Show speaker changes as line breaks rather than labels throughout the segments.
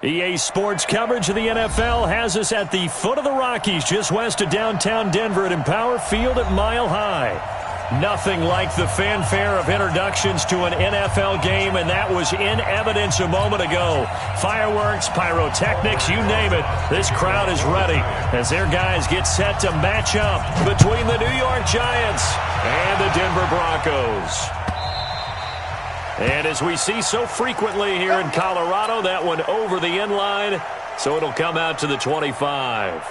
EA Sports coverage of the NFL has us at the foot of the Rockies, just west of downtown Denver at Empower Field at Mile High. Nothing like the fanfare of introductions to an NFL game, and that was in evidence a moment ago. Fireworks, pyrotechnics, you name it. This crowd is ready as their guys get set to match up between the New York Giants and the Denver Broncos. And as we see so frequently here in Colorado, that one over the end line, so it'll come out to the 25.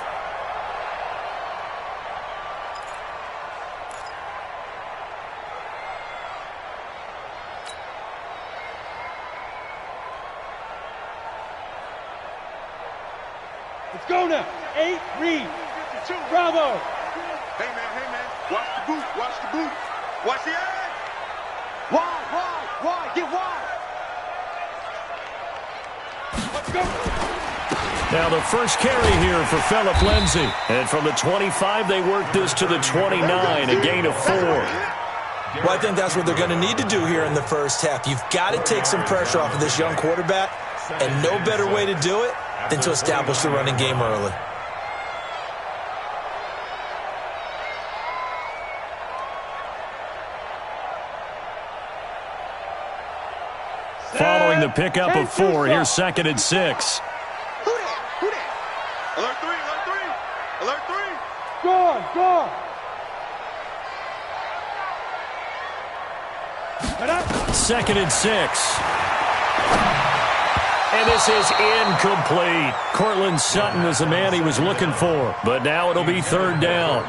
Let's go now. 8, read. Bravo.
Hey, man. Watch the boot. Watch the boot. Watch the eye. Wide. Get wide.
Let's go.
Now the first carry here for Phillip Lindsay. And from the 25, they work this to the 29, a gain of 4.
Well, I think that's what they're going to need to do here in the first half. You've got to take some pressure off of this young quarterback, and no better way to do it than to establish the running game early.
Following the pickup of 4, here's 2nd and 6.
Who that? Alert 3. Alert 3.
Go.
2nd and 6. And this is incomplete. Cortland Sutton was the man he was looking for. But now it'll be 3rd down.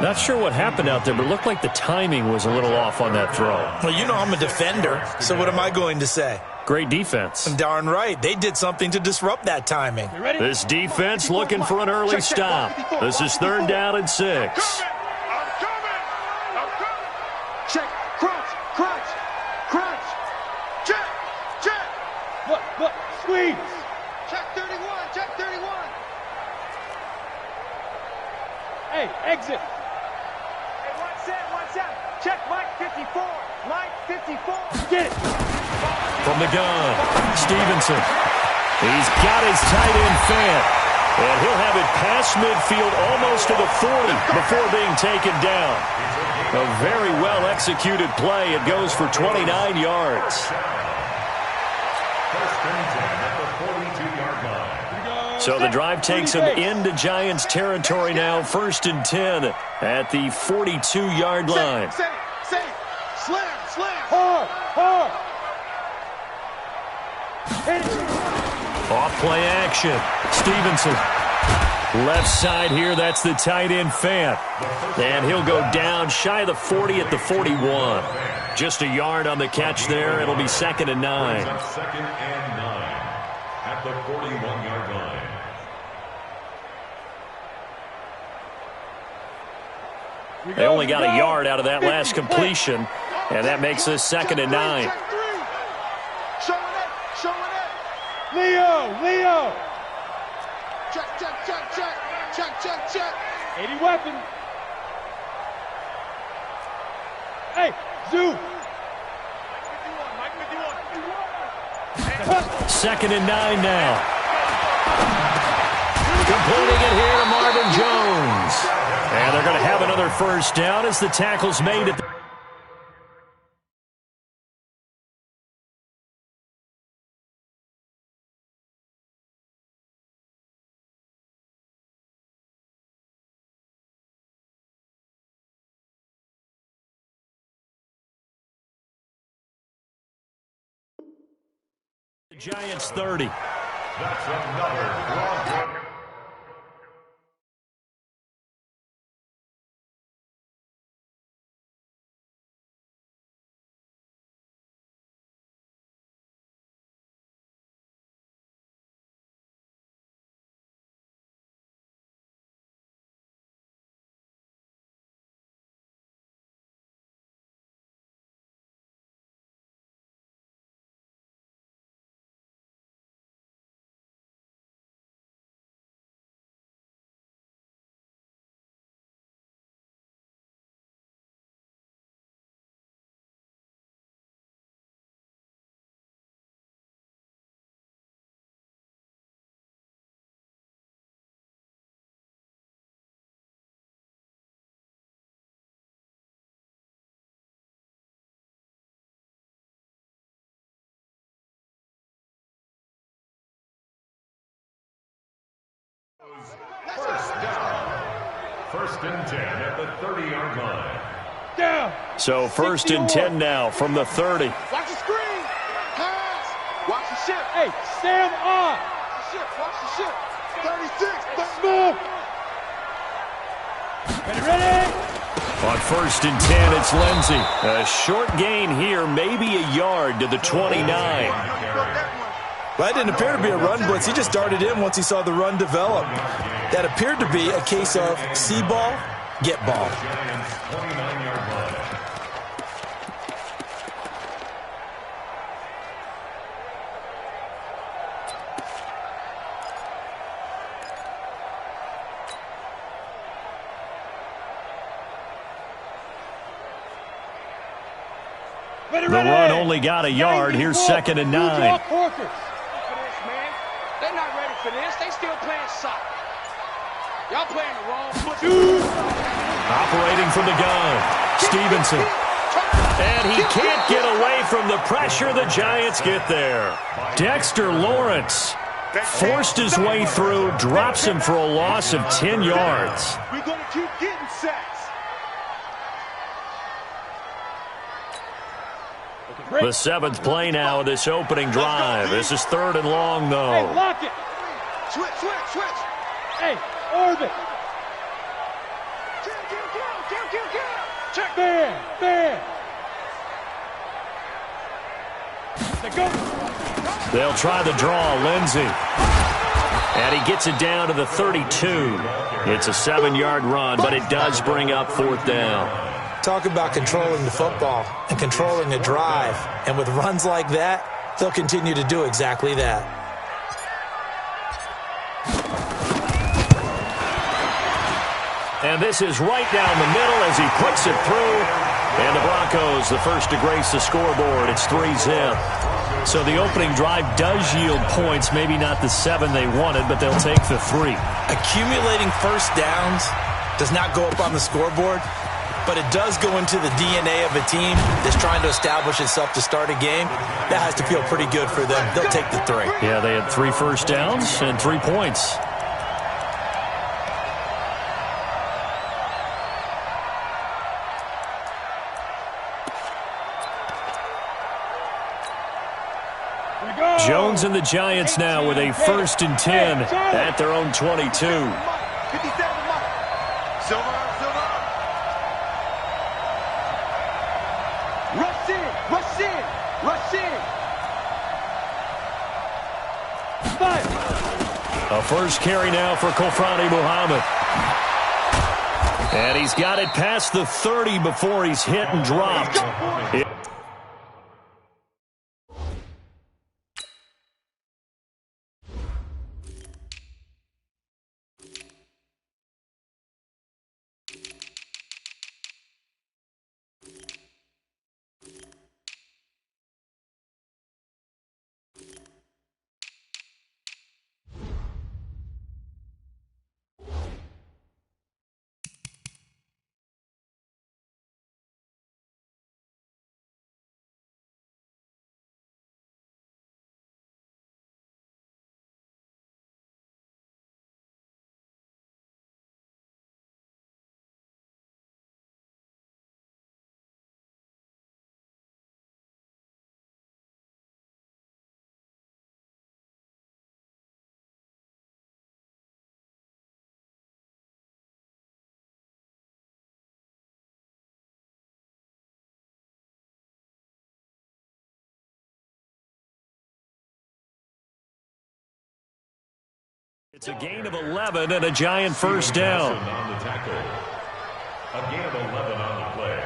Not sure what happened out there, but it looked like the timing was a little off on that throw.
Well, you know I'm a defender, so what am I going to say?
Great defense.
Darn right. They did something to disrupt that timing.
This defense looking for an early stop. This is 3rd down and 6.
I'm coming. Check. Crunch. Check.
Look. Squeeze.
Check 31.
Hey, exit.
Hey, watch out. Check Mike 54.
Get it.
From the gun, Stevenson. He's got his tight end Fant. And he'll have it past midfield almost to the 40 before being taken down. A very well-executed play. It goes for 29 yards. So the drive takes him into Giants territory now. 1st and 10 at the 42-yard line.
Safe. Slam.
Hard. Hit it.
Off play action. Stevenson. Left side here, that's the tight end Fant. And he'll go down shy of the 40 at the 41. Just a yard on the catch there. It'll be 2nd and 9.
2nd and 9 at the 41-yard line.
They only got a yard out of that last completion, and that makes this 2nd and 9.
Check 3. Showing it.
Leo.
Check.
80 weapon. Hey, Zoo.
Mike 51.
2nd and 9 now. Completing it here to Marvin Jones. And they're going to have another 1st down as the tackle's made at the Giants 30.
That's another long First down. First and 10 at the 30-yard line.
Down.
So first and 10 now from the 30.
Watch the screen. Pass. Watch the ship.
Hey, stand on.
Watch the ship. Watch the ship. 36.
Move. Ready?
On first and 10, it's Lindsey. A short gain here, maybe a yard to the 29.
Well, that didn't appear to be a run blitz. He just darted in once he saw the run develop. That appeared to be a case of see ball, get ball.
Giants 29-yard line.
Ready,
The run only got a yard. Here's second and 9.
They're not ready for this. They still playing soccer. Y'all playing the wrong football.
Operating from the gun, Stevenson. And he can't get away from the pressure. The Giants get there. Dexter Lawrence forced his way through, drops him for a loss of 10 yards.
We're going to keep getting sacks.
The 7th play now of this opening drive. This is 3rd and long,
Hey,
though.
lock it.
Switch.
Hey, orbit.
Check.
Bam. They go.
They'll try the draw, Lindsey. And he gets it down to the 32. It's a 7-yard run, but it does bring up 4th down.
Talk about controlling the football and controlling a drive. And with runs like that, they'll continue to do exactly that.
And this is right down the middle as he puts it through. And the Broncos, the first to grace the scoreboard. It's 3-zip. So the opening drive does yield points. Maybe not the 7 they wanted, but they'll take the 3.
Accumulating first downs does not go up on the scoreboard, but it does go into the DNA of a team that's trying to establish itself to start a game. That has to feel pretty good for them. They'll take the 3.
Yeah, they had 3 first downs and 3 points. Jones and the Giants now with a 1st and 10 at their own 22.
57 Silver.
Rush in. Fire.
A first carry now for Kofrani Muhammad. And he's got it past the 30 before he's hit and dropped. It's a gain of 11 and a Giant first down.
On the tackle. A gain of 11 on the play.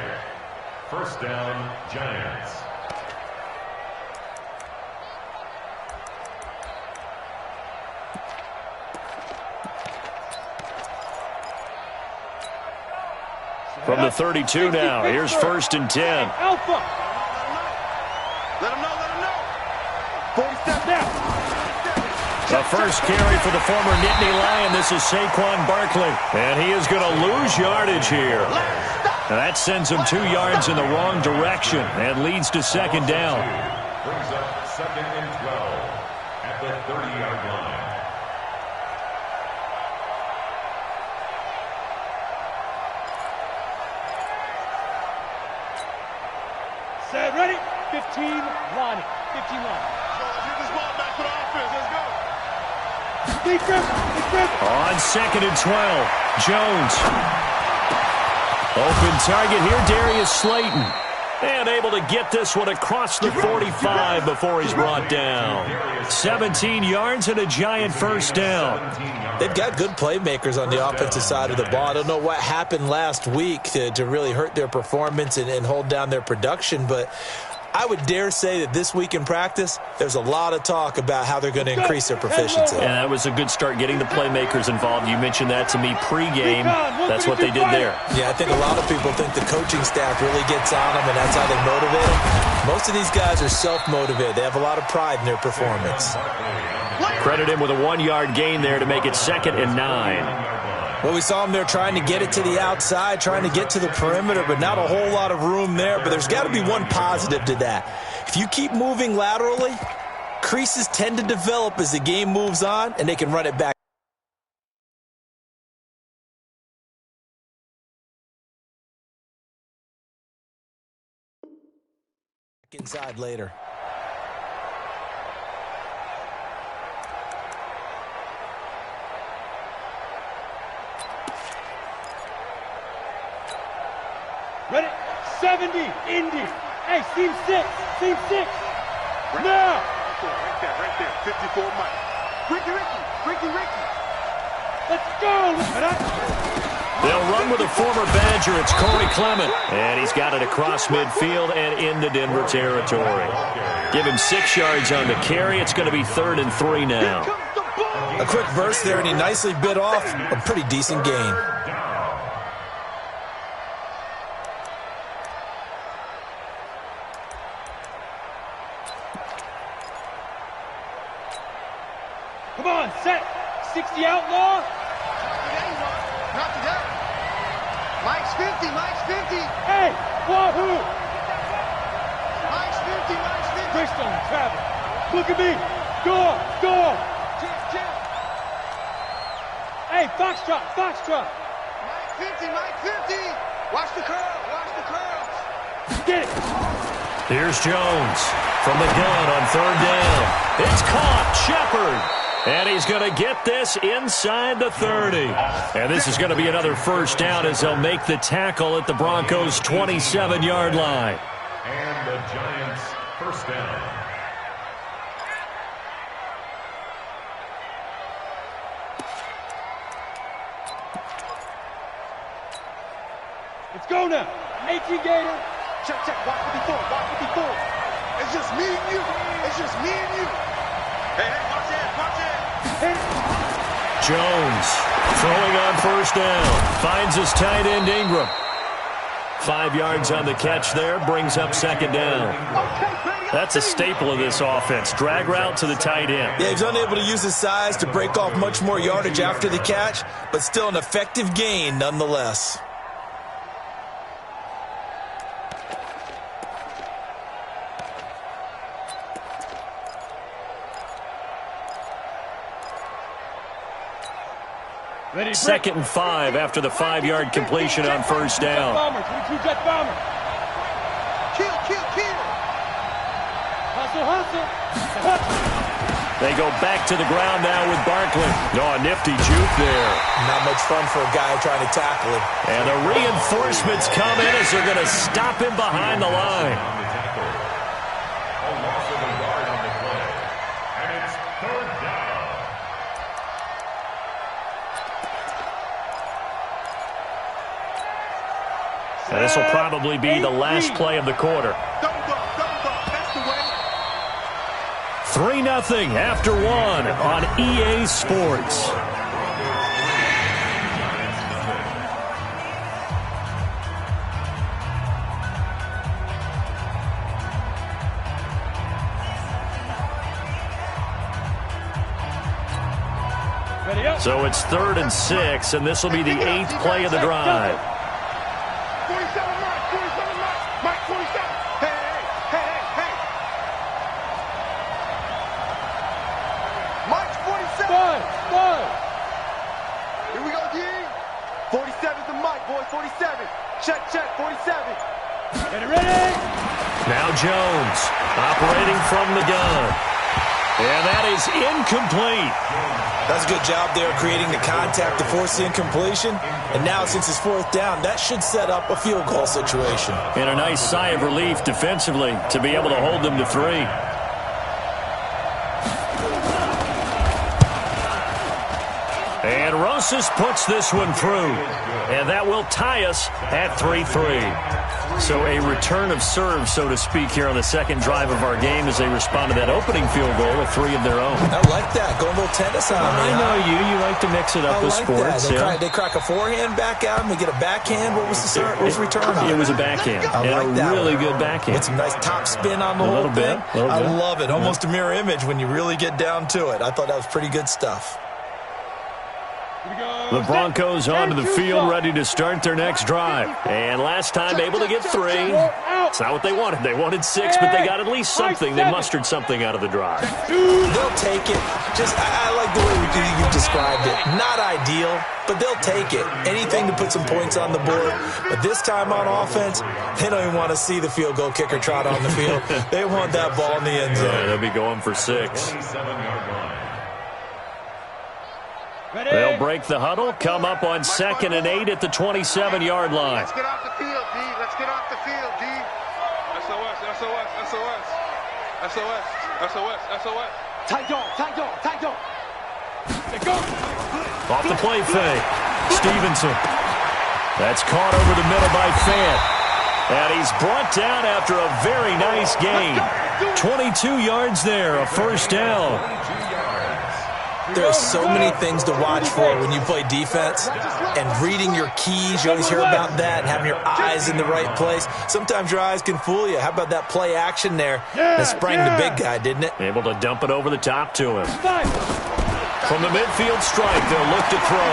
First down, Giants.
From the 32 now, here's 1st and 10.
Alpha.
Let him know. 40 steps down.
The first carry for the former Nittany Lion. This is Saquon Barkley. And he is going to lose yardage here. And that sends him 2 yards in the wrong direction and leads to 2nd down.
Brings up 2nd and 12 at the 30-yard line.
15 line it. 15 line.
Get this ball back for the offense. Let's go.
On 2nd and 12, Jones. Open target here, Darius Slayton. And able to get this one across the 45 before he's brought down. 17 yards and a giant first down.
They've got good playmakers on the offensive side of the ball. I don't know what happened last week to really hurt their performance and hold down their production, but I would dare say that this week in practice, there's a lot of talk about how they're going to increase their proficiency.
And that was a good start getting the playmakers involved. You mentioned that to me pregame. That's what they did there.
Yeah, I think a lot of people think the coaching staff really gets on them, and that's how they motivate them. Most of these guys are self-motivated. They have a lot of pride in their performance.
Credit him with a 1-yard gain there to make it 2nd and 9.
Well, we saw him there trying to get it to the outside, trying to get to the perimeter, but not a whole lot of room there. But there's got to be one positive to that. If you keep moving laterally, creases tend to develop as the game moves on, and they can run it back inside later.
Ready? 70, Indy. Hey, seam 6. Seam 6. Now.
Right there. 54 Mike. Ricky.
Let's go.
They'll run with a former Badger. It's Corey Clement. And he's got it across midfield and into Denver territory. Give him 6 yards on the carry. It's going to be 3rd and 3 now.
A quick burst there, and he nicely bit off a pretty decent gain.
Come on, set. 60 outlaw.
Not today. Mike's 50.
Hey, wahoo.
Mike's 50.
Bristol, Travis. Look at me. Score. Hey, Foxtrot.
Mike 50. Watch the curls.
Get it.
Here's Jones from the gun on 3rd down. It's caught. Shepard. And he's going to get this inside the 30. And this is going to be another first down as they'll make the tackle at the Broncos' 27-yard line.
And the Giants first down.
Let's go now. 18 Gator.
Check. Watch 54.
It's just me and you. Hey, watch it.
Jones throwing on first down. Finds his tight end Ingram. 5 yards on the catch there. Brings up 2nd down. That's a staple of this offense. Drag route to the tight end.
Yeah, he's unable to use his size to break off much more yardage after the catch, but still an effective gain nonetheless.
Ready,
2nd and 5 after the 5-yard completion on first down.
Bombers. Jet bomber.
Kill.
Hustle.
They go back to the ground now with Barkley. A nifty juke there.
Not much fun for a guy trying to tackle him.
And the reinforcements come in as they're going to stop him behind the line.
A loss of a yard on the play. And it's 3rd down.
And this will probably be the last play of the quarter.
Double dog. That's the way.
3-0 after 1 on EA Sports.
Ready up.
So it's 3rd and 6, and this will be the 8th play of the drive.
47 Mike. 47. Hey.
Mike's 47.
Five.
Here we go, D. 47's the Mike, boys. 47. Check. 47.
Ready.
Now Jones operating from the gun. And that is incomplete.
That's a good job there creating the contact to force the incompletion. And now since it's 4th down, that should set up a field goal situation.
And a nice sigh of relief defensively to be able to hold them to 3. And Rosas puts this one through. And that will tie us at 3-3. So a return of serve, so to speak, here on the second drive of our game as they respond to that opening field goal with 3 of their own.
I like that. Going a little tennis on me.
I know you. You like to mix it up with sports.
They crack a forehand back out and we get a backhand. What was the return on?
It was a backhand.
I like that.
Really good backhand.
With some nice top spin on the whole thing. I love it. Almost a mirror image when you really get down to it. I thought that was pretty good stuff.
The Broncos onto the field, ready to start their next drive. And last time able to get 3. It's not what they wanted. They wanted 6, but they got at least something. They mustered something out of the drive.
They'll take it. I like the way you described it. Not ideal, but they'll take it. Anything to put some points on the board. But this time on offense, they don't even want to see the field goal kicker trot on the field. They want that ball in the end zone.
Yeah, they'll be going for 6.
27-yard line.
They'll break the huddle, come up on 2nd and 8 at the 27-yard line.
Let's get off the field, D. Let's get off the field, D. SOS, SOS, SOS. SOS, SOS, SOS.
Tight dog, tight dog, tight dog.
Go.
Off the play fake. Stevenson. That's caught over the middle by Fant. And he's brought down after a very nice gain. 22 yards there, a 1st down.
There are so many things to watch for when you play defense, and reading your keys, you always hear about that, and having your eyes in the right place. Sometimes your eyes can fool you. How about that play action there? That sprang the big guy, didn't it?
Able to dump it over the top to him. From the midfield strike, they'll look to throw.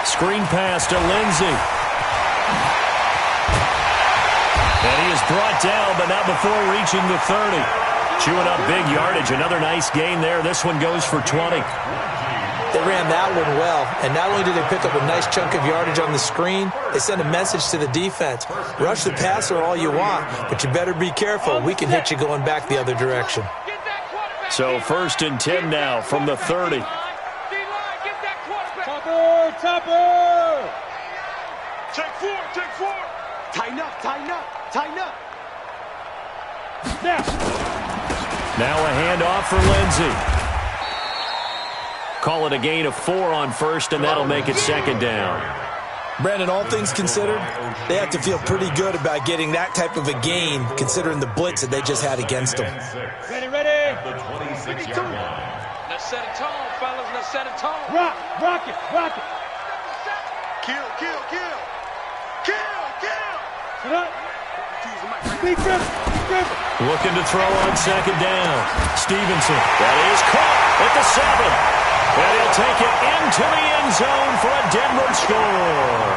Screen pass to Lindsey. And he is brought down, but not before reaching the 30. Chewing up big yardage. Another nice gain there. This one goes for 20.
They ran that one well, and not only did they pick up a nice chunk of yardage on the screen, they sent a message to the defense. Rush the passer all you want, but you better be careful. We can hit you going back the other direction.
So 1st and 10 now from the 30.
Topper!
Take 4, take 4.
Tighten up, tighten up, tighten up.
Now a handoff for Lindsey. Call it a gain of 4 on 1st, and that'll make it 2nd down.
Brandon, all things considered, they have to feel pretty good about getting that type of a gain, considering the blitz that they just had against them.
Ready.
The 26-yard line.
Let's set a tone, fellas. Let's set a tone.
Rock it.
Kill.
Sit up. Big grip.
Looking to throw on 2nd down. Stevenson. That is caught at the 7. And he'll take it into the end zone for a Denver score.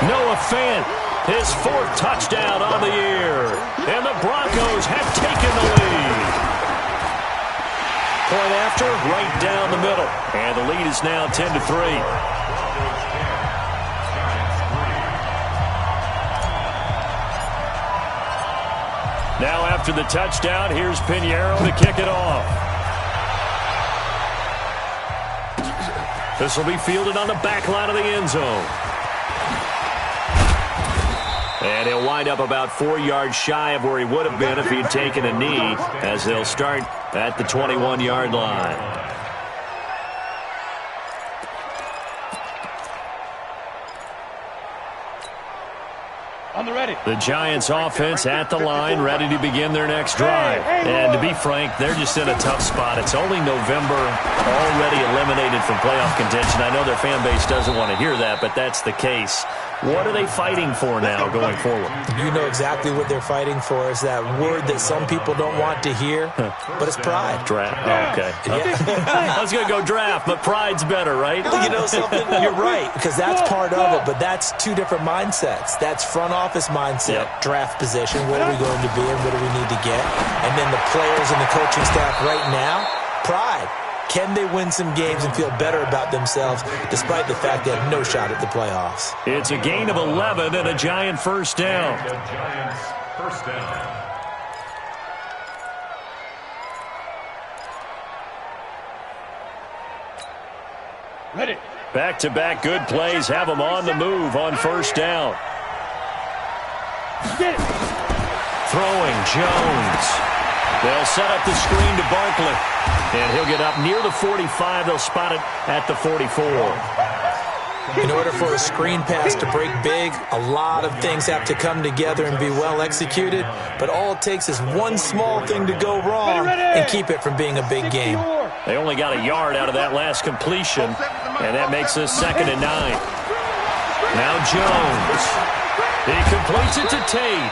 Noah Fant, his 4th touchdown on the year. And the Broncos have taken the lead. Point after, right down the middle. And the lead is now 10-3. Now after the touchdown, here's Pinheiro to kick it off. This will be fielded on the back line of the end zone. And he'll wind up about 4 yards shy of where he would have been if he'd taken a knee, as they'll start at the 21-yard line.
On the ready.
The Giants offense at the line, ready to begin their next drive. And to be frank, they're just in a tough spot. It's only November, already eliminated from playoff contention. I know their fan base doesn't want to hear that, but that's the case. What are they fighting for now going forward?
You know exactly what they're fighting for. Is that word that some people don't want to hear, but it's pride.
Draft. Oh, okay.
Yeah.
I was going to go draft, but pride's better, right?
You know something? You're right, because that's part of it, but that's 2 different mindsets. That's front office mindset, draft position, what are we going to be and what do we need to get? And then the players and the coaching staff right now, pride. Can they win some games and feel better about themselves despite the fact they have no shot at the playoffs?
It's a gain of 11 and a Giant 1st down.
The Giants' 1st down.
Ready.
Back-to-back good plays have them on the move on first down.
Get it.
Throwing Jones. They'll set up the screen to Barkley. And he'll get up near the 45. They'll spot it at the 44.
In order for a screen pass to break big, a lot of things have to come together and be well executed. But all it takes is one small thing to go wrong and keep it from being a big game.
They only got a yard out of that last completion, and that makes us 2nd and 9. Now Jones. He completes it to Tate.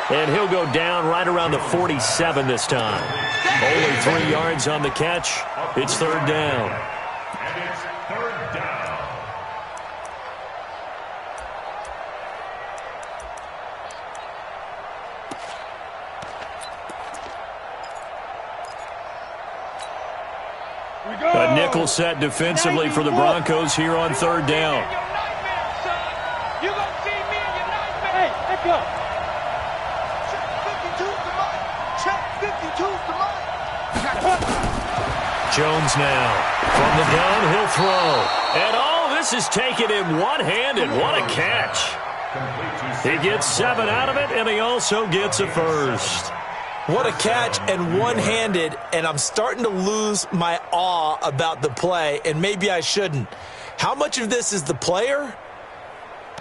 And he'll go down right around the 47 this time. Only 3 yards on the catch. It's 3rd down.
And it's 3rd down.
A nickel set defensively for the Broncos here on 3rd down.
You gonna see me in your nightmare.
Hey, let's go.
Check 52's the money.
Jones now from the gun, he'll throw. And this is taken him one-handed. What a catch. He gets 7 out of it, and he also gets a first.
What a catch, and one-handed, and I'm starting to lose my awe about the play, and maybe I shouldn't. How much of this is the player?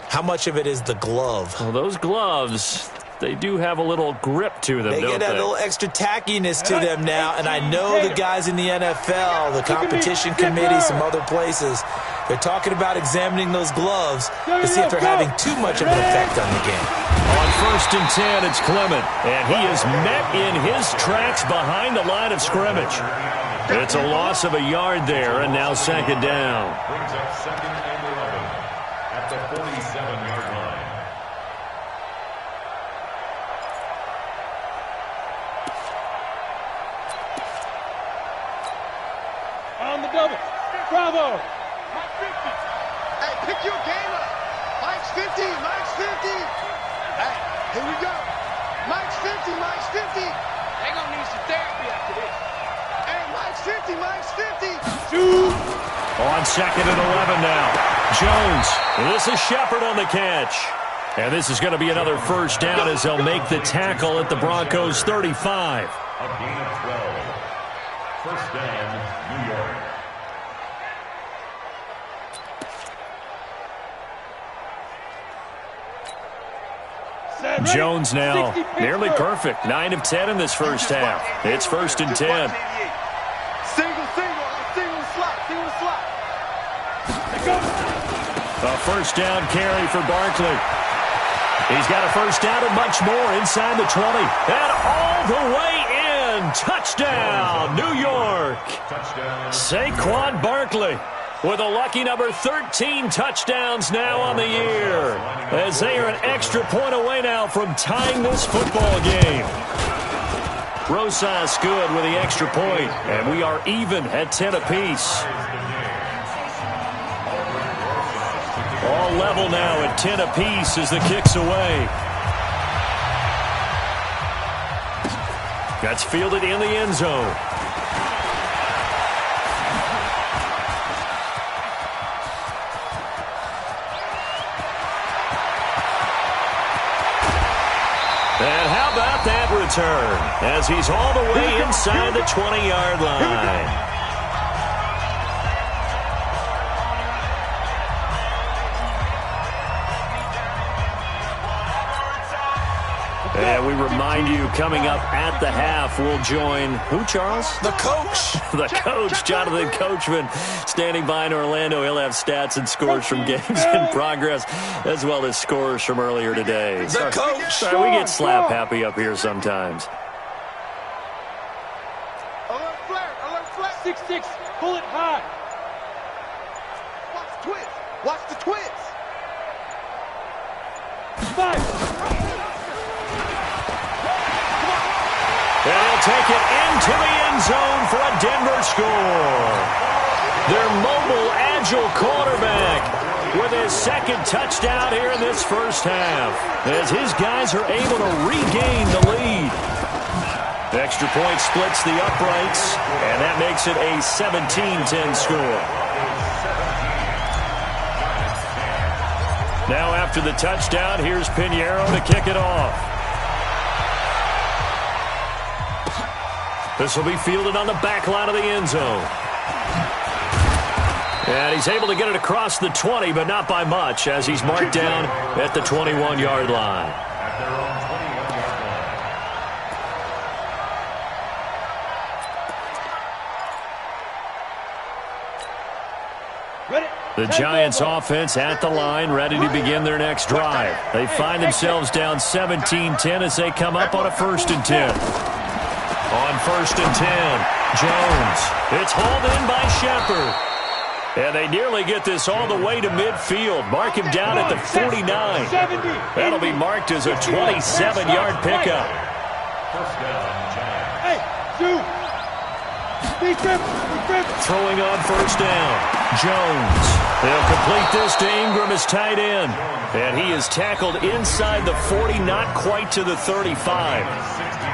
How much of it is the glove?
Well, those gloves, they do have a little grip to them,
They
don't
get a
they?
little extra tackiness to them now, and I know the guys in the NFL, the competition committee, some other places, they're talking about examining those gloves to see if they're having too much of an effect on the game.
On 1st and 10, it's Clement, and he is met in his tracks behind the line of scrimmage. It's a loss of a yard there, and now 2nd down.
Brings up 2nd and 11 at the 47-yard line.
On the double. Bravo.
Hey, pick your game up. Mike's 50. Mike's 50. Hey, here we go. Mike's 50. Mike's 50. They gonna need some therapy after this. Hey, Mike's 50. Mike's 50.
Shoot.
On 2nd and 11 now. Jones. This is Shepard on the catch. And this is going to be another first down as they'll make the tackle at the Broncos' 35.
A gain of 12. First down, New York.
Jones now nearly perfect. 9 of 10 in this first half. It's 1st and 10.
Single slot.
A first down carry for Barkley. He's got a first down and much more inside the 20. And all the way in. Touchdown, New York.
Touchdown.
Saquon Barkley with a lucky number 13 touchdowns now on the year, as they are an extra point away now from tying this football game. Rosas good with the extra point, and we are even at 10 apiece. All level now at 10 apiece as the kick's away. That's fielded in the end zone. And how about that return as he's all the way inside the 20-yard line. And we remind you, coming up at the half, we'll join who, Charles?
The coach.
The coach, Jonathan Coachman, standing by in Orlando. He'll have stats and scores from games in progress, as well as scores from earlier today.
The coach.
Sorry, we get slap happy up here sometimes.
Alert flare.
6-6. Pull it high.
Watch the twist. Watch the twist.
5.
And he'll take it into the end zone for a Denver score. Their mobile, agile quarterback with his second touchdown here in this first half, as his guys are able to regain the lead. Extra point splits the uprights, and that makes it a 17-10 score. Now after the touchdown, here's Pinheiro to kick it off. This will be fielded on the back line of the end zone. And he's able to get it across the 20, but not by much, as he's marked down at the 21-yard line.
At their own 21-yard line.
The Giants offense at the line, ready to begin their next drive. They find themselves down 17-10 as they come up on a 1st and 10. On 1st and 10, Jones. It's hauled in by Shepard. And they nearly get this all the way to midfield. Mark him down at the 49. That'll be marked as a 27-yard pickup.
First down, Giants.
Hey, Sue.
Throwing on 1st down, Jones. They'll complete this to Ingram as tight end. And he is tackled inside the 40, not quite to the 35.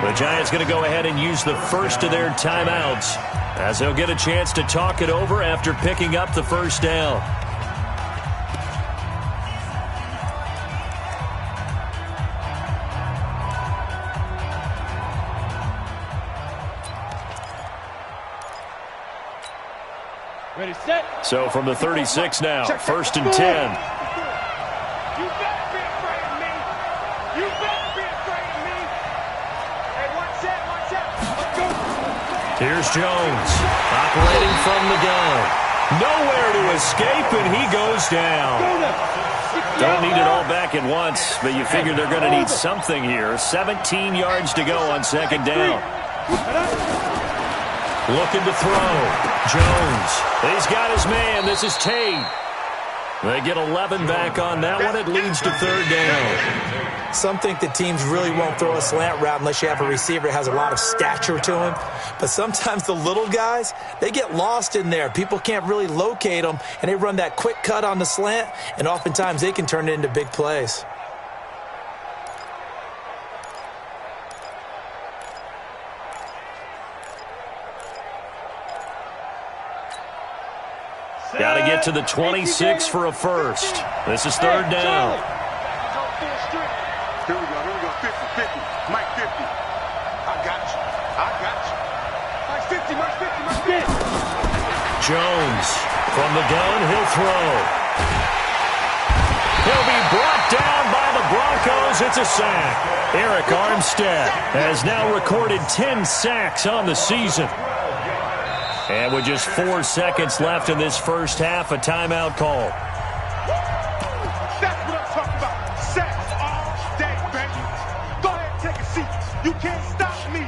The Giants going to go ahead and use the first of their timeouts, as they'll get a chance to talk it over after picking up the 1st down.
Ready, set.
So from the 36 now, 1st and 10.
You better be afraid of me. You better be afraid of me. Hey, watch out, watch out. Let's go.
Here's Jones, operating from the gun. Nowhere to escape, and he goes down. Don't need it all back at once, but you figure they're going to need something here. 17 yards to go on 2nd down. Looking to throw. Jones. He's got his man. This is Tate. They get 11 back on that one. It leads to 3rd down.
Some think that teams really won't throw a slant route unless you have a receiver that has a lot of stature to him. But sometimes the little guys, they get lost in there. People can't really locate them, and they run that quick cut on the slant, and oftentimes they can turn it into big plays.
Got to get to the 26 for a first. This is 3rd down.
Here we go, 50-50. Mike 50. I got you. Mike 50, Mike 50, Mike 50.
Jones from the gun, he'll throw. He'll be brought down by the Broncos. It's a sack. Eric Armstead has now recorded 10 sacks on the season. And with just 4 seconds left in this first half, a timeout call.
That's what I'm talking about. Sacks all day, baby. Go ahead, take a seat. You can't stop me.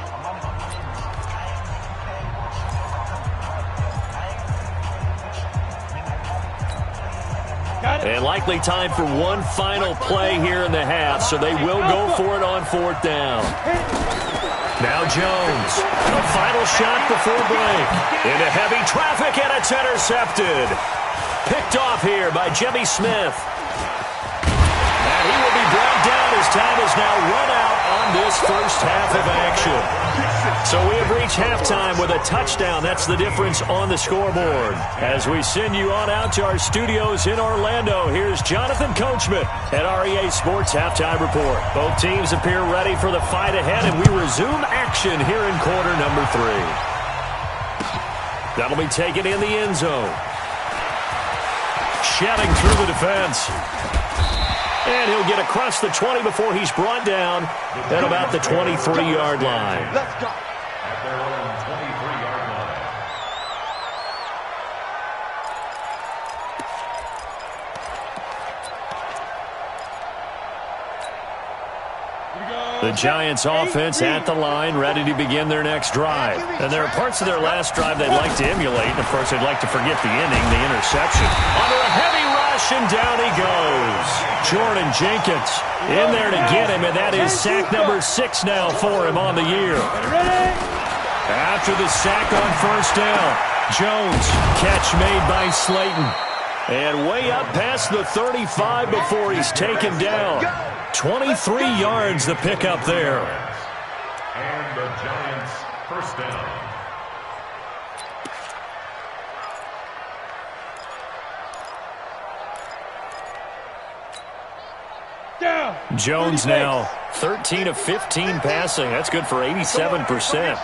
And likely time for one final play here in the half, so they will go for it on 4th down. Now Jones, the final shot before break. Into heavy traffic, and it's intercepted. Picked off here by Jimmy Smith. And he will be brought down as time is now run out on this first half of action. So we have reached halftime with a touchdown. That's the difference on the scoreboard. As we send you on out to our studios in Orlando, here's Jonathan Coachman at REA Sports Halftime Report. Both teams appear ready for the fight ahead, and we resume action here in quarter number 3. That'll be taken in the end zone. Shedding through the defense. And he'll get across the 20 before he's brought down at about the 23-yard line.
Let's go.
At their own 23-yard line.
The Giants offense at the line, ready to begin their next drive. And there are parts of their last drive they'd like to emulate. And, of course, they'd like to forget the inning, the interception. Under a heavy rush, and down he goes. Jordan Jenkins in there to get him, and that is sack number 6 now for him on the year. After the sack on 1st down, Jones, catch made by Slayton. And way up past the 35 before he's taken down. 23 yards the pickup there.
And the Giants first down.
Jones now 13 of 15 passing. That's good for 87%.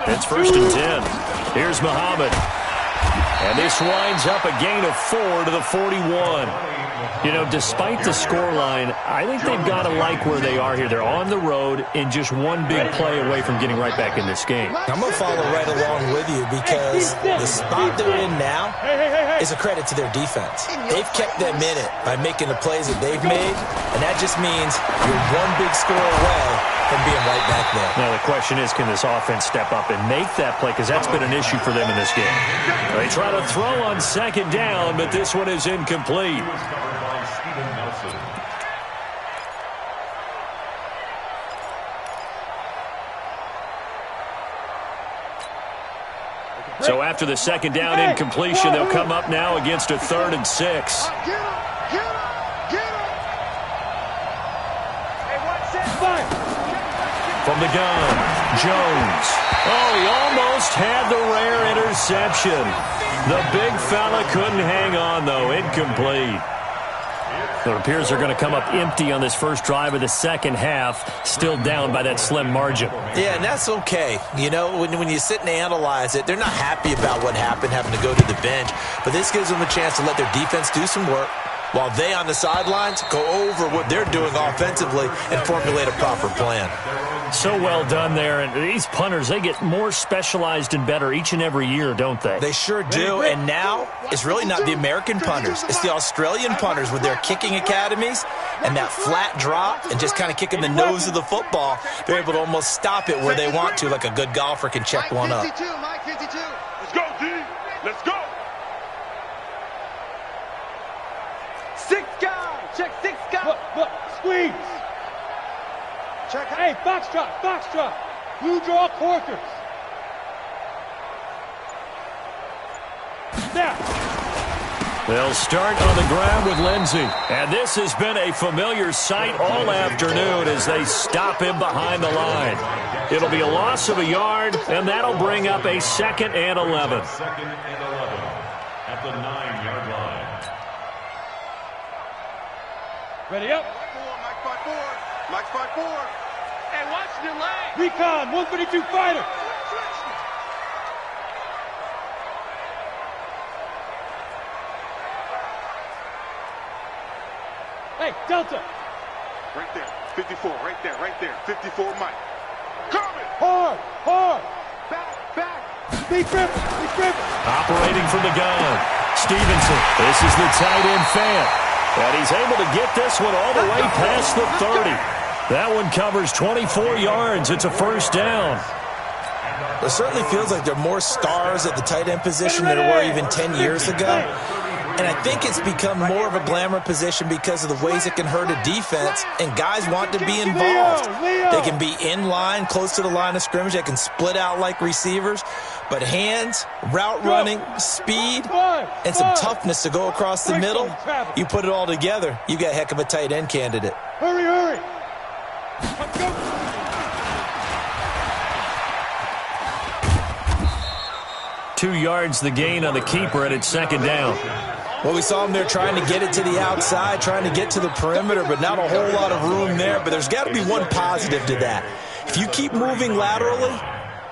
It's 1st and 10. Here's Muhammad. And this winds up a gain of 4 to the 41. You know, despite the scoreline, I think they've got to like where they are here. They're on the road and just one big play away from getting right back in this game.
I'm going to follow right along with you because the spot they're in now is a credit to their defense. They've kept them in it by making the plays that they've made, and that just means you're one big score away from being right back there.
Now the question is, can this offense step up and make that play? Because that's been an issue for them in this game. They try to throw on 2nd down, but this one is incomplete. So after the 2nd down incompletion, they'll come up now against a 3rd and 6. From the gun, Jones. Oh, he almost had the rare interception. The big fella couldn't hang on, though. Incomplete. It appears they're going to come up empty on this first drive of the second half, still down by that slim margin.
Yeah, and that's okay. You know, when you sit and analyze it, they're not happy about what happened, having to go to the bench. But this gives them a chance to let their defense do some work while they on the sidelines go over what they're doing offensively and formulate a proper plan.
So well done there. And these punters, they get more specialized and better each and every year, don't they?
They sure do. And now it's really not the American punters. It's the Australian punters with their kicking academies and that flat drop and just kind of kicking the nose of the football. They're able to almost stop it where they want to, like a good golfer can check one up.
Let's go, D. Let's go.
6 guys. Check 6 guys.
Look, squeeze.
Check.
Hey, box drop. Blue draw quarters. Now.
They'll start on the ground with Lindsey. And this has been a familiar sight all afternoon as they stop him behind the line. It'll be a loss of a yard, and that'll bring up a 2nd and 11.
2nd and 11 at the 9-yard line.
Ready up.
Mike 5-4.
Hey, watch the leg.
Recon, 132 fighter. Hey, Delta.
Right there. 54. Right there. 54, Mike. Coming.
Hard. Back. Be driven.
Operating from the gun, Stevenson. This is the tight end fan. And he's able to get this one all the way past the 30. That one covers 24 yards. It's a 1st down.
It certainly feels like there are more stars at the tight end position than there were even 10 years ago. And I think it's become more of a glamour position because of the ways it can hurt a defense, and guys want to be involved. They can be in line, close to the line of scrimmage. They can split out like receivers. But hands, route running, speed, and some toughness to go across the middle, you put it all together, you got a heck of a tight end candidate.
Hurry.
2 yards the gain on the keeper, and it's 2nd down.
Well, we saw them there trying to get it to the outside, trying to get to the perimeter, but not a whole lot of room there. But there's got to be one positive to that. If you keep moving laterally,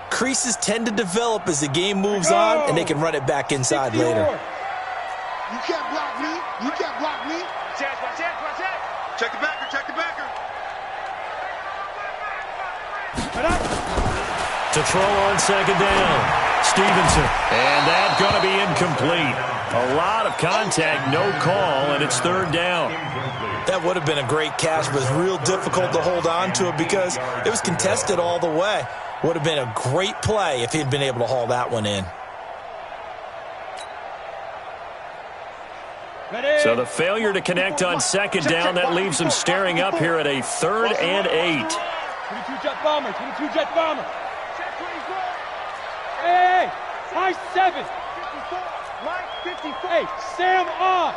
creases tend to develop as the game moves on, and they can run it back inside later.
You can't block me. Watch out.
Check the backer.
To throw on 2nd down, Stevenson. And that's going to be incomplete. A lot of contact, no call, and it's 3rd down.
That would have been a great catch, but it's real difficult to hold on to it because it was contested all the way. Would have been a great play if he'd been able to haul that one in.
So the failure to connect on 2nd down, that leaves them staring up here at a 3rd and 8.
22 jet bomber. Hey, high 7.
Mike 54.
Hey, Sam off.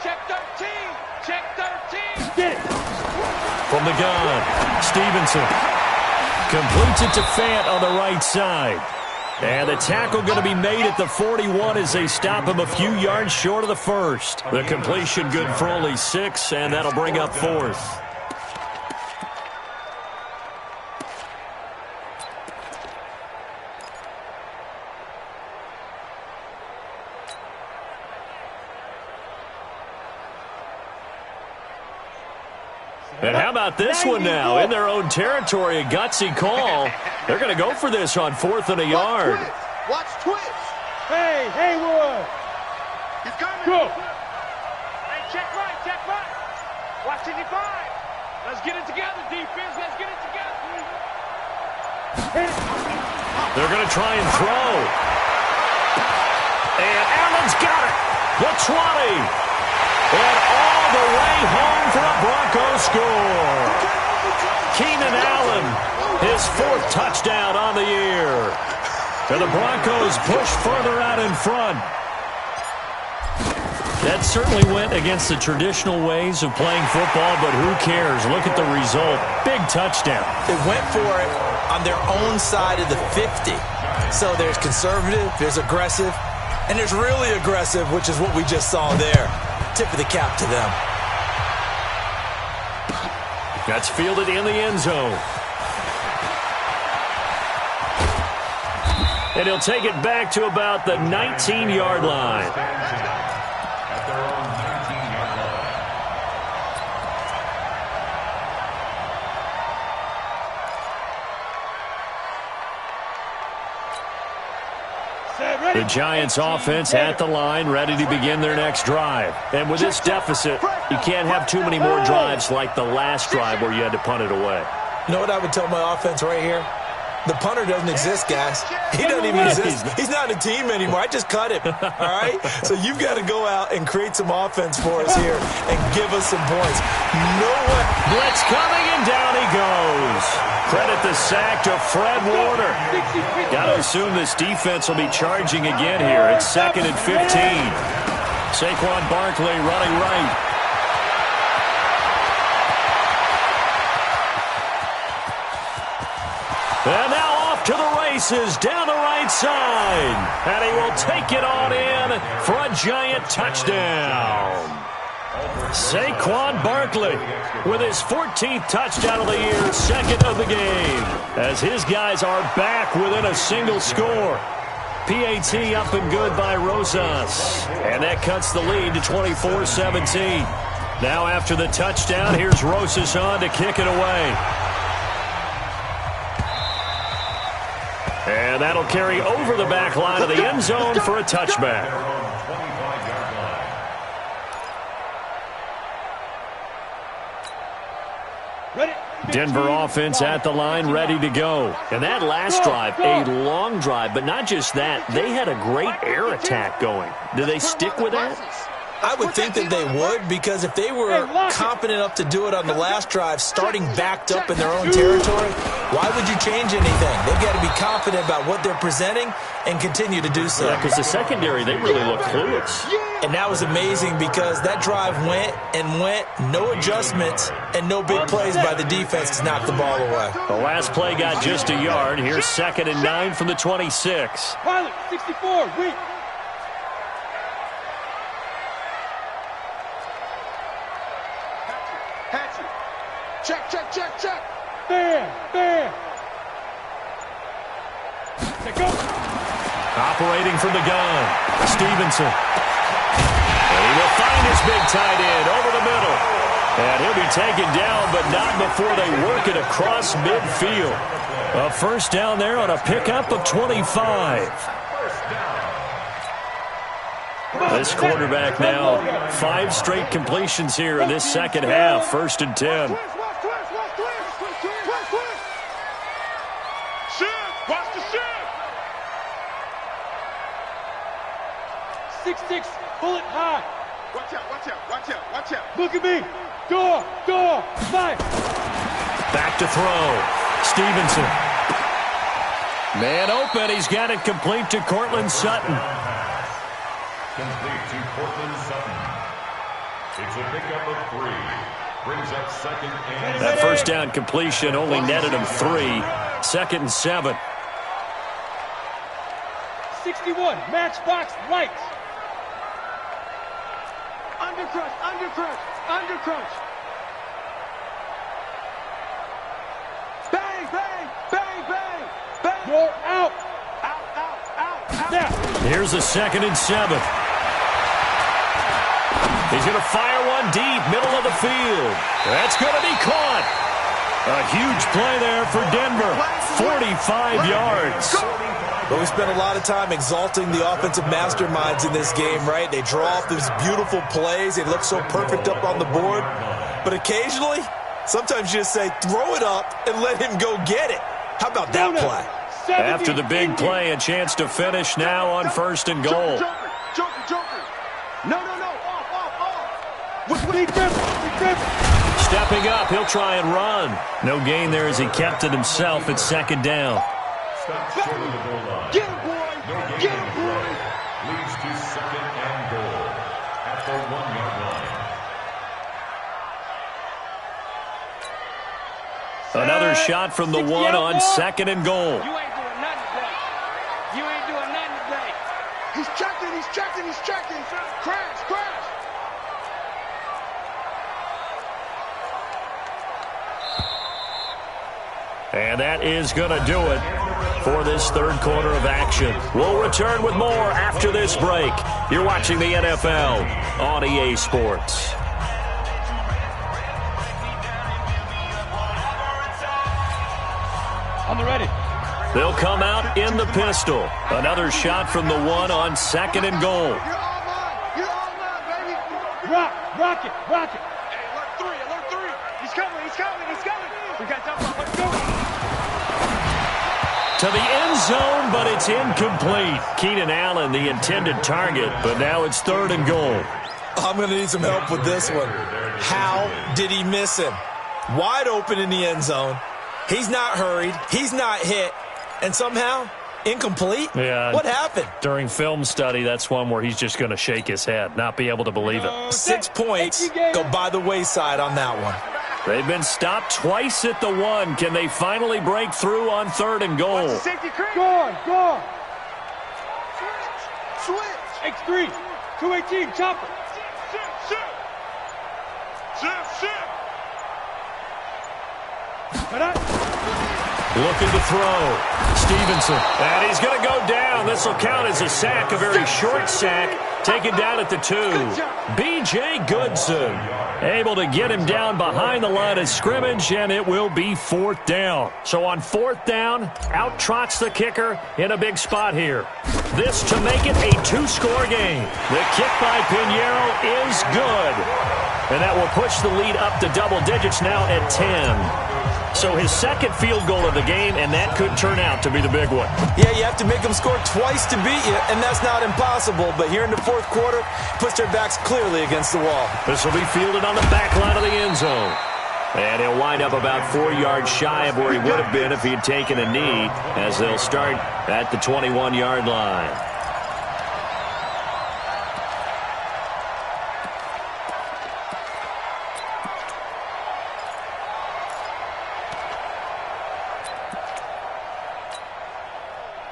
Check 13.
Get it.
From the gun, Stevenson completes it to Fant on the right side. And the tackle going to be made at the 41 as they stop him a few yards short of the 1st. The completion good for only 6, and that'll bring up 4th. And how about this one now? In their own territory, a gutsy call. They're going to go for this on 4th and a yard.
Watch twist.
Hey, Haywood.
He's coming.
Go.
Hey, check right, check right. Watch 55. Let's get it together, defense. Let's get it together.
They're going to try and throw. And Allen's got it. The 20. And all the way home for a Broncos score. Keenan Allen, his 4th touchdown on the year. And the Broncos push further out in front. That certainly went against the traditional ways of playing football, but who cares? Look at the result. Big touchdown.
They went for it on their own side of the 50. So there's conservative, there's aggressive, and there's really aggressive, which is what we just saw there. Tip of the cap to them.
That's fielded in the end zone. And he'll take it back to about the 19-yard line.
At their own 19-yard line.
The Giants offense at the line, ready to begin their next drive. And with this deficit, you can't have too many more drives like the last drive where you had to punt it away.
You know what I would tell my offense right here? The punter doesn't exist, guys. He doesn't even exist. He's not a team anymore. I just cut him, all right? So you've got to go out and create some offense for us here and give us some points. No way.
Blitz coming, and down he goes. Credit the sack to Fred Warner. Got to assume this defense will be charging again here. It's 2nd and 15. Saquon Barkley running right. And now off to the races down the right side. And he will take it on in for a Giant touchdown. Saquon Barkley with his 14th touchdown of the year, 2nd of the game, as his guys are back within a single score. PAT up and good by Rosas. And that cuts the lead to 24-17. Now after the touchdown, here's Rosas on to kick it away. And that'll carry over the back line of the end zone for a touchback. Denver offense at the line, ready to go. And that last drive, a long drive, but not just that. They had a great air attack going. Do they stick with that?
I would think that they would, because if they were competent enough to do it on the last drive, starting backed up in their own territory, why would you change anything? They've got to be confident about what they're presenting and continue to do so.
Yeah, because the secondary, they really look clueless.
And that was amazing because that drive went and went, no adjustments, and no big plays by the defense to knock the ball away.
The last play got just a yard. Here's 2nd and 9 from the 26.
Pilot, 64, weak.
Check, check, check, check.
Bam, bam. Let's go.
Operating from the gun, Stevenson. And he will find his big tight end over the middle. And he'll be taken down, but not before they work it across midfield. A first down there on a pickup of 25. This quarterback now, 5 straight completions here in this second half. 1st and 10.
Watch the shift.
6'6", pull it high.
Watch out, watch out, watch out, watch out.
Look at me. Door, fight.
Back to throw. Stevenson. Man open. He's got it complete to Cortland Sutton.
Complete to Cortland Sutton. It's a pickup of 3. Brings up 2nd and...
That first down completion only netted him 3. 2nd and 7.
61, matchbox light.
Undercrunch, undercrunch, undercrunch. Bang, bang, bang, bang, bang.
You're out.
Out, out, out, out.
Now.
Here's a 2nd and 7. He's going to fire one one deep, middle of the field. That's going to be caught. A huge play there for Denver. 45 yards.
But we spent a lot of time exalting the offensive masterminds in this game, right? They draw off these beautiful plays. They look so perfect up on the board. But occasionally, sometimes you just say, throw it up and let him go get it. How about that play?
After the big play, a chance to finish now on 1st and goal.
Joker. No. Off.
Stepping up, he'll try and run. No gain there as he kept it himself. It's 2nd down.
Stop short of the goal line.
Get him, boy.
No gain.
Get him, boy.
Leads to 2nd and goal at the 1-yard line.
Another shot from the 1 on 2nd and goal.
You ain't doing nothing today. You ain't doing nothing today. He's checking. Crash.
And that is going to do it for this 3rd quarter of action. We'll return with more after this break. You're watching the NFL on EA Sports.
On the ready.
They'll come out in the pistol. Another shot from the 1 on 2nd and goal.
You're all mine, baby.
Rock it.
Hey, alert 3. He's coming. We got time. Let's go.
To the end zone, but it's incomplete. Keenan Allen, the intended target, but now it's 3rd and goal.
I'm going to need some help with this one. How did he miss him? Wide open in the end zone. He's not hurried. He's not hit. And somehow, incomplete?
Yeah.
What happened?
During film study, that's one where he's just going to shake his head, not be able to believe it.
6 points go by the wayside on that one.
They've been stopped twice at the 1. Can they finally break through on 3rd and goal?
Safety creep.
Go on.
Switch.
X3. 218. Chopper.
Shift.
Looking to throw. Stevenson. And he's going to go down. This will count as a sack, a very short sack. Taken down at the 2. B.J. Goodson able to get him down behind the line of scrimmage, and it will be 4th down. So on 4th down, out trots the kicker in a big spot here. This to make it a 2-score game. The kick by Pinheiro is good. And that will push the lead up to double digits now at 10. So his 2nd field goal of the game, and that could turn out to be the big one.
Yeah, you have to make them score twice to beat you, and that's not impossible. But here in the 4th quarter, puts their backs clearly against the wall.
This will be fielded on the back line of the end zone. And he'll wind up about 4 yards shy of where he would have been if he had taken a knee, as they'll start at the 21-yard line.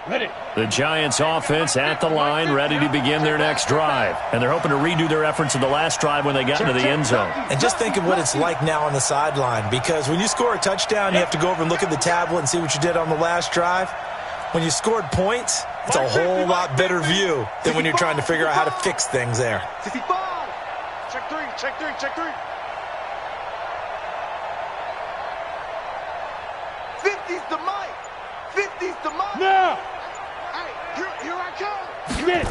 Ready.
The Giants offense at the line, ready to begin their next drive. And they're hoping to redo their efforts in the last drive when they got into the end zone.
And just think of what it's like now on the sideline, because when you score a touchdown, you have to go over and look at the tablet and see what you did on the last drive. When you scored points, it's a whole lot better view than when you're trying to figure out how to fix things there.
65. Check 3. 50's the mic.
Now.
Hey, here I come.
Get it.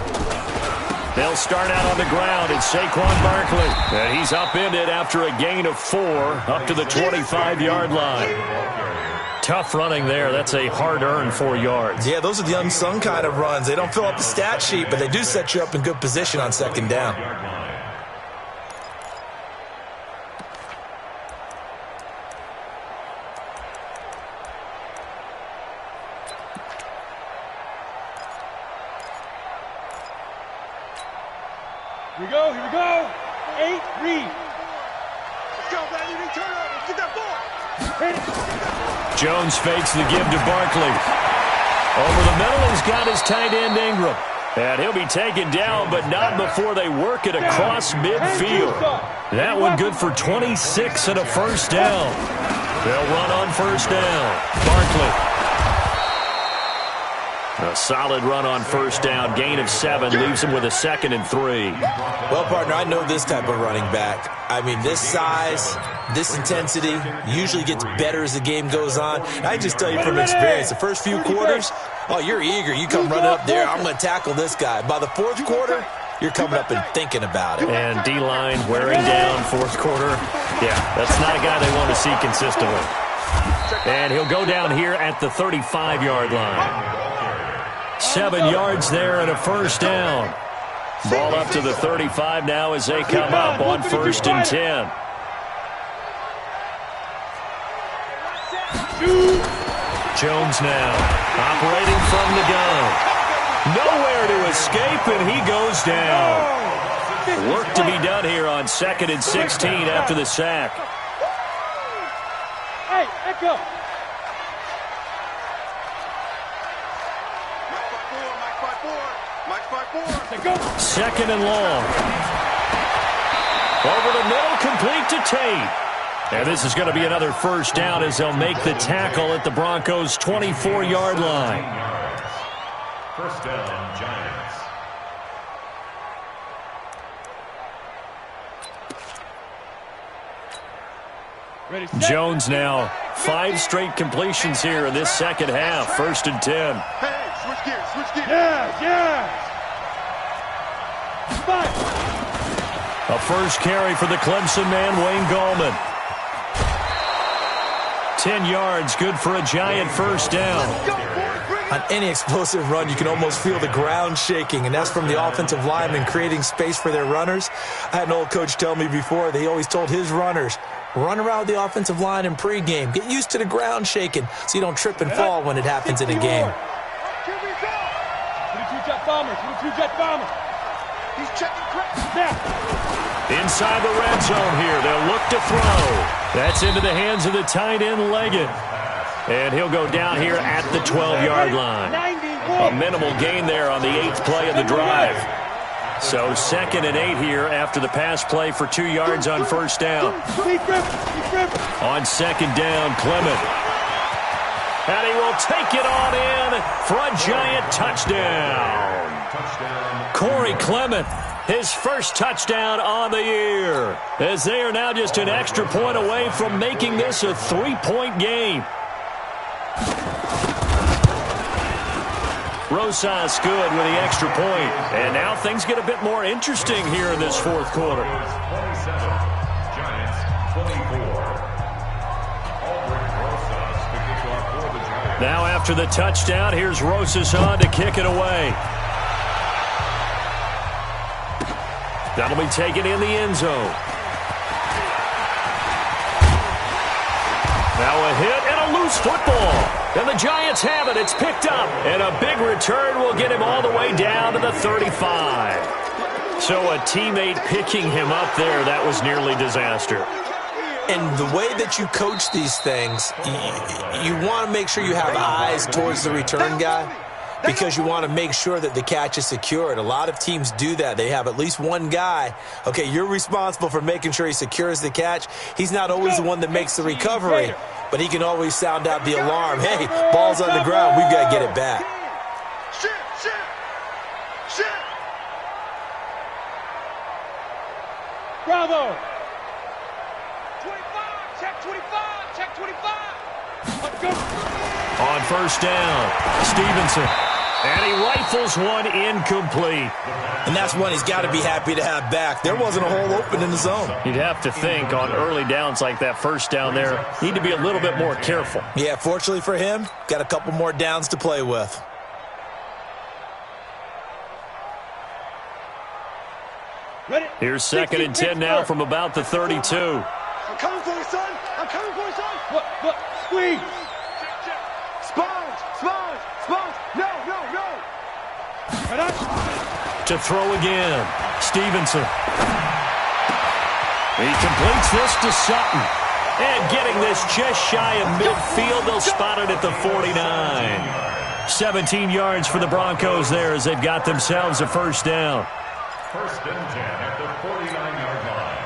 They'll start out on the ground. It's Saquon Barkley. And he's upended after a gain of 4 up to the 25-yard line. Tough running there. That's a hard-earned 4 yards.
Yeah, those are the unsung kind of runs. They don't fill up the stat sheet, but they do set you up in good position on 2nd down.
Here we go. 8, read.
Let's go, baby. Turn over. Get that ball.
Jones fakes the give to Barkley. Over the middle, he's got his tight end Ingram. And he'll be taken down, but not before they work it across midfield. That one good for 26 and a 1st down. They'll run on 1st down. Barkley. A solid run on first down. Gain of 7 leaves him with a 2nd and 3.
Well, partner, I know this type of running back. I mean, this size, this intensity usually gets better as the game goes on. I just tell you from experience, the first few quarters, oh, you're eager. You come running up there, I'm going to tackle this guy. By the fourth quarter, you're coming up and thinking about it.
And D-line wearing down fourth quarter. Yeah, that's not a guy they want to see consistently. And he'll go down here at the 35-yard line. 7 yards there and a first down. Ball up to the 35 now as they come up on 1st and 10. Jones now operating from the gun. Nowhere to escape, and he goes down. Work to be done here on 2nd and 16 after the sack.
Hey, Echo.
Second and long. Over the middle, complete to Tate. And this is going to be another first down as they'll make the tackle at the Broncos' 24-yard line.
First down, Giants.
Jones now 5 straight completions here in this second half. 1st and 10.
Hey, switch gears, switch gears.
Yeah.
A first carry for the Clemson man, Wayne Gallman. 10 yards, good for a Giant first down.
On any explosive run, you can almost feel the ground shaking, and that's from the offensive linemen creating space for their runners. I had an old coach tell me before, they always told his runners, run around the offensive line in pregame. Get used to the ground shaking so you don't trip and fall when it happens in a game.
22-jet bombers, 22-jet bombers.
He's checking quick.
Inside the red zone here, they'll look to throw. That's into the hands of the tight end, Leggett. And he'll go down here at the 12-yard line. A minimal gain there on the 8th play of the drive. So 2nd and 8 here after the pass play for 2 yards on first down. On 2nd down, Clement. And he will take it on in for a Giant touchdown. Corey Clement, his first touchdown on the year, as they are now just an extra point away from making this a 3-point game. Rosas good with the extra point. And now things get a bit more interesting here in this fourth quarter.
27, Giants 24.
Now after the touchdown, here's Rosas on to kick it away. That'll be taken in the end zone. Now a hit and a loose football. And the Giants have it. It's picked up. And a big return will get him all the way down to the 35. So a teammate picking him up there, that was nearly disaster.
And the way that you coach these things, you want to make sure you have eyes towards the return guy because you want to make sure that the catch is secured. A lot of teams do that. They have at least one guy. Okay, you're responsible for making sure he secures the catch. He's not always the one that makes the recovery, but he can always sound out the alarm. Hey, ball's on the ground. We've got to get it back.
Shit.
Bravo.
25, check 25.
Let's go.
On first down, Stevenson. And he rifles one incomplete.
And that's one he's got to be happy to have back. There wasn't a hole open in the zone.
You'd have to think on early downs like that first down there, need to be a little bit more careful.
Yeah, fortunately for him, got a couple more downs to play with.
Ready?
Here's 2nd and 10 now from about the 32.
I'm coming for you, son.
Look, squeeze.
Sponge. No.
To throw again, Stevenson. He completes this to Sutton. And getting this just shy of midfield, they'll spot it at the 49. 17 yards for the Broncos there as they've got themselves a first down.
First and 10 at the 49-yard line.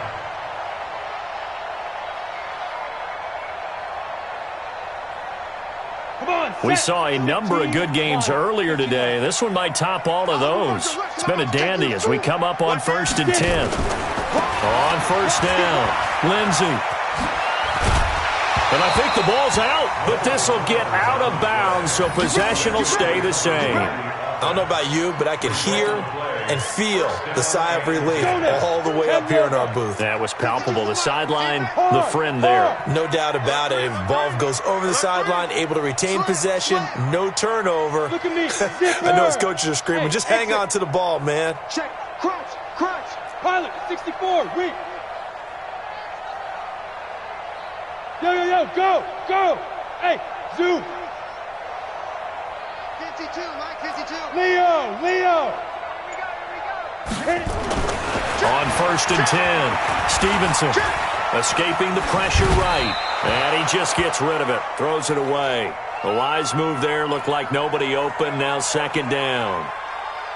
Come
We saw a number of good games earlier today. This one might top all of those. It's been a dandy as we come up on 1st and 10. On 1st down, Lindsey. And I think the ball's out, but this will get out of bounds, so possession will stay the same.
I don't know about you, but I could hear and feel the sigh of relief all the way up here in our booth.
That was palpable. The sideline, the friend there.
No doubt about it. Ball goes over the sideline, able to retain possession, no turnover. I know his coaches are screaming, just hang on to the ball, man.
Check, crunch, pilot, 64, weak. Yo, go. Hey, zoom.
52, Mike, 52.
Leo.
Here we go.
On 1st and 10, Stevenson escaping the pressure right. And he just gets rid of it, throws it away. A wise move there, looked like nobody open, now 2nd down.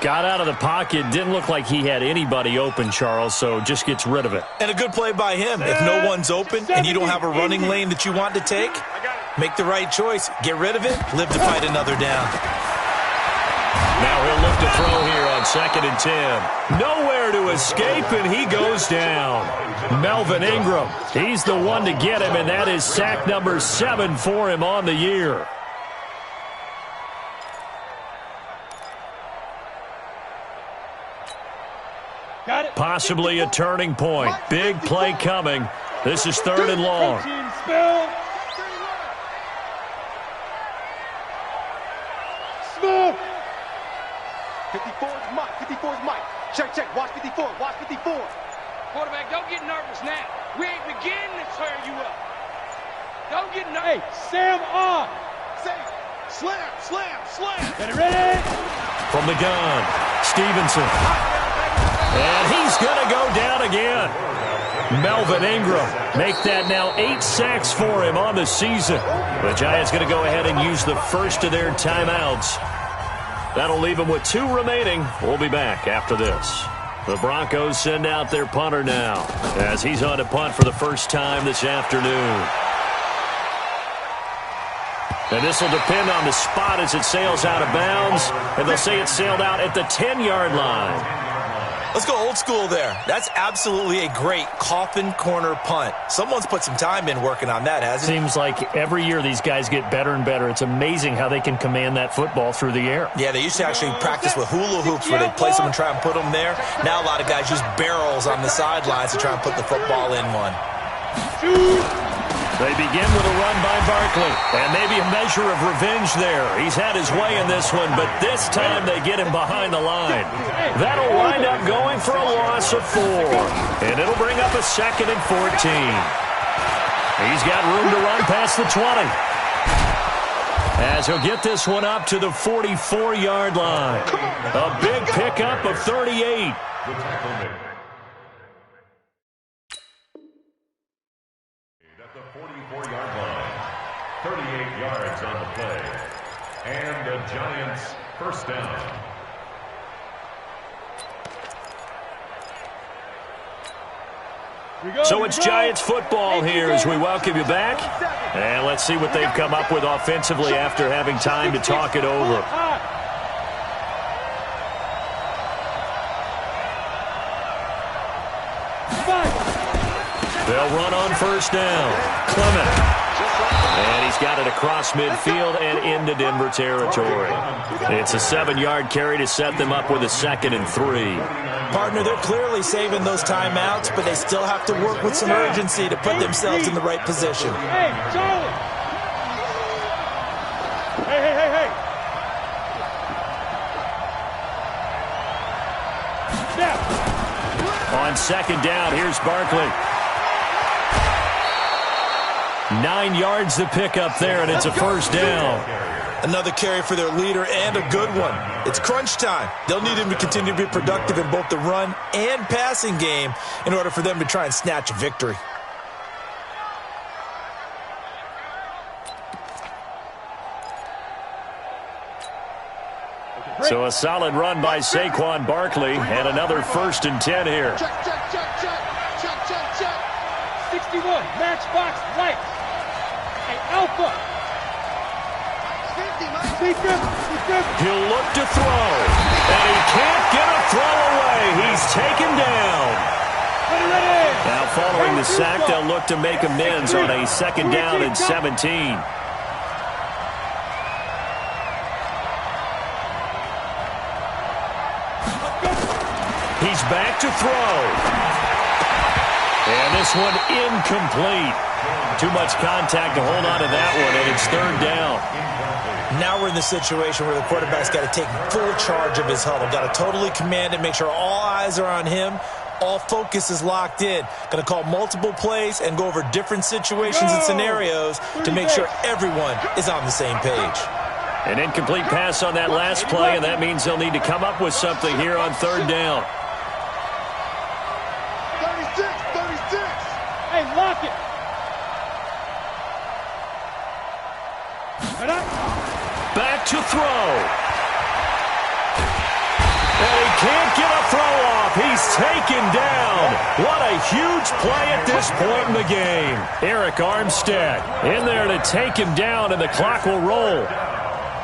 Got out of the pocket, didn't look like he had anybody open, Charles, so just gets rid of it.
And a good play by him. If no one's open and you don't have a running lane that you want to take, make the right choice. Get rid of it, live to fight another down.
Now he'll look to throw here on 2nd and 10. Nowhere to escape, and he goes down. Melvin Ingram, he's the one to get him, and that is sack number 7 for him on the year. Possibly a turning point. Big play coming. This is 3rd and long.
Smooth.
54 is Mike. Check. Watch 54.
Quarterback, don't get nervous now. We ain't beginning to tear you up. Don't get nervous.
Hey, Sam on.
Slam.
Get it ready.
From the gun, Stevenson. And he's going to go down again. Melvin Ingram make that now 8 sacks for him on the season. The Giants going to go ahead and use the first of their timeouts. That'll leave them with 2 remaining. We'll be back after this. The Broncos send out their punter now as he's on to punt for the first time this afternoon. And this will depend on the spot as it sails out of bounds. And they'll say it sailed out at the 10-yard line.
Let's go old school there. That's absolutely a great coffin corner punt. Someone's put some time in working on that, hasn't it?
Seems like every year these guys get better and better. It's amazing how they can command that football through the air.
Yeah, they used to actually practice with hula hoops where they'd place them and try and put them there. Now a lot of guys use barrels on the sidelines to try and put the football in one.
They begin with a run by Barkley, and maybe a measure of revenge there. He's had his way in this one, but this time they get him behind the line. That'll wind up going for a loss of 4, and it'll bring up a 2nd and 14. He's got room to run past the 20. As he'll get this one up to the 44-yard line. A big pickup of 38.
At the 44-yard line, 38 yards on the play, and the Giants first down.
So it's Giants football here as we welcome you back. And let's see what they've come up with offensively after having time to talk it over. They'll run on 1st down. Clement. And he's got it across midfield and into Denver territory. It's a 7-yard carry to set them up with a 2nd and 3.
Partner, they're clearly saving those timeouts, but they still have to work with some urgency to put themselves in the right position.
Hey, Charlie. Hey. Snap.
On 2nd down, here's Barkley. 9 yards to pick up there, and it's a 1st down.
Another carry for their leader and a good one. It's crunch time. They'll need him to continue to be productive in both the run and passing game in order for them to try and snatch a victory.
So a solid run by Saquon Barkley and another 1st and 10 here.
Check.
61, matchbox, right. Hey, Alpha.
He'll look to throw. And he can't get a throw away. He's taken down. Now following the sack, they'll look to make amends on a 2nd down and 17. He's back to throw. And this one incomplete. Too much contact to hold on to that one, and it's 3rd down.
Now we're in the situation where the quarterback's got to take full charge of his huddle. Got to totally command it, make sure all eyes are on him. All focus is locked in. Going to call multiple plays and go over different situations and scenarios to make sure everyone is on the same page.
An incomplete pass on that last play, and that means they'll need to come up with something here on 3rd down.
36.
Hey, lock it.
Back to throw. And he can't get a throw off. He's taken down. What a huge play at this point in the game. Eric Armstead in there to take him down, and the clock will roll.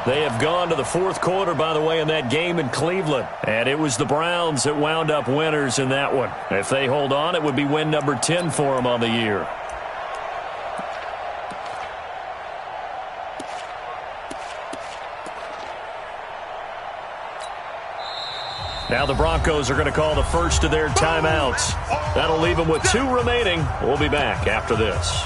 They have gone to the 4th quarter, by the way, in that game in Cleveland. And it was the Browns that wound up winners in that one. If they hold on, it would be win number 10 for them on the year. Now the Broncos are going to call the first of their timeouts. That'll leave them with 2 remaining. We'll be back after this.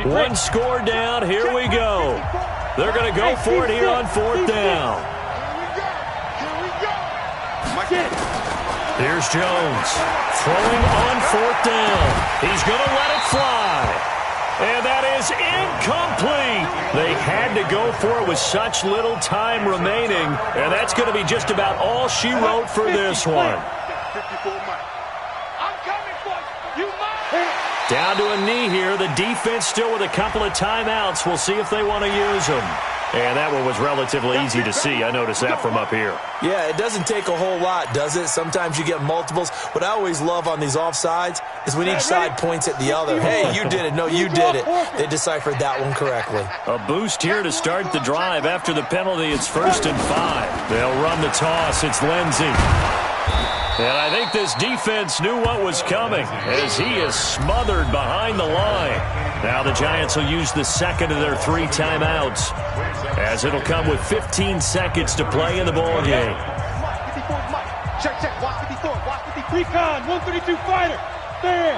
One score down. Here we go. They're going to go for it here on 4th down. Here's Jones throwing on 4th down. He's going to let it fly. And that is incomplete. They had to go for it with such little time remaining. And that's going to be just about all she wrote for this one. Down to a knee here. The defense still with a couple of timeouts. We'll see if they want to use them. And that one was relatively easy to see. I noticed that from up here.
Yeah, it doesn't take a whole lot, does it? Sometimes you get multiples. What I always love on these offsides is when each side points at the other. Hey, you did it. No, you did it. They deciphered that one correctly.
A boost here to start the drive. After the penalty, it's 1st and 5. They'll run the toss. It's Lindsey. And I think this defense knew what was coming as he is smothered behind the line. Now the Giants will use the 2nd of their 3 timeouts as it'll come with 15 seconds to play in the ball game.
Check. Watch 54. Recon, 132 fighter. Bam.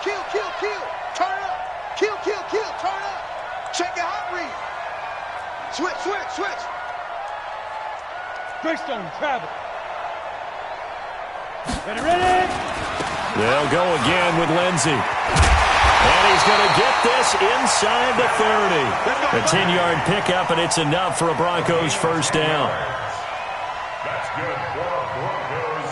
Kill. Turn up. Kill. Turn up. Check your hot read. Switch.
Greystone, travel. Ready.
They'll go again with Lindsey. And he's going to get this inside the 30. A 10-yard pickup, and it's enough for a Broncos 1st down.
That's good for a Broncos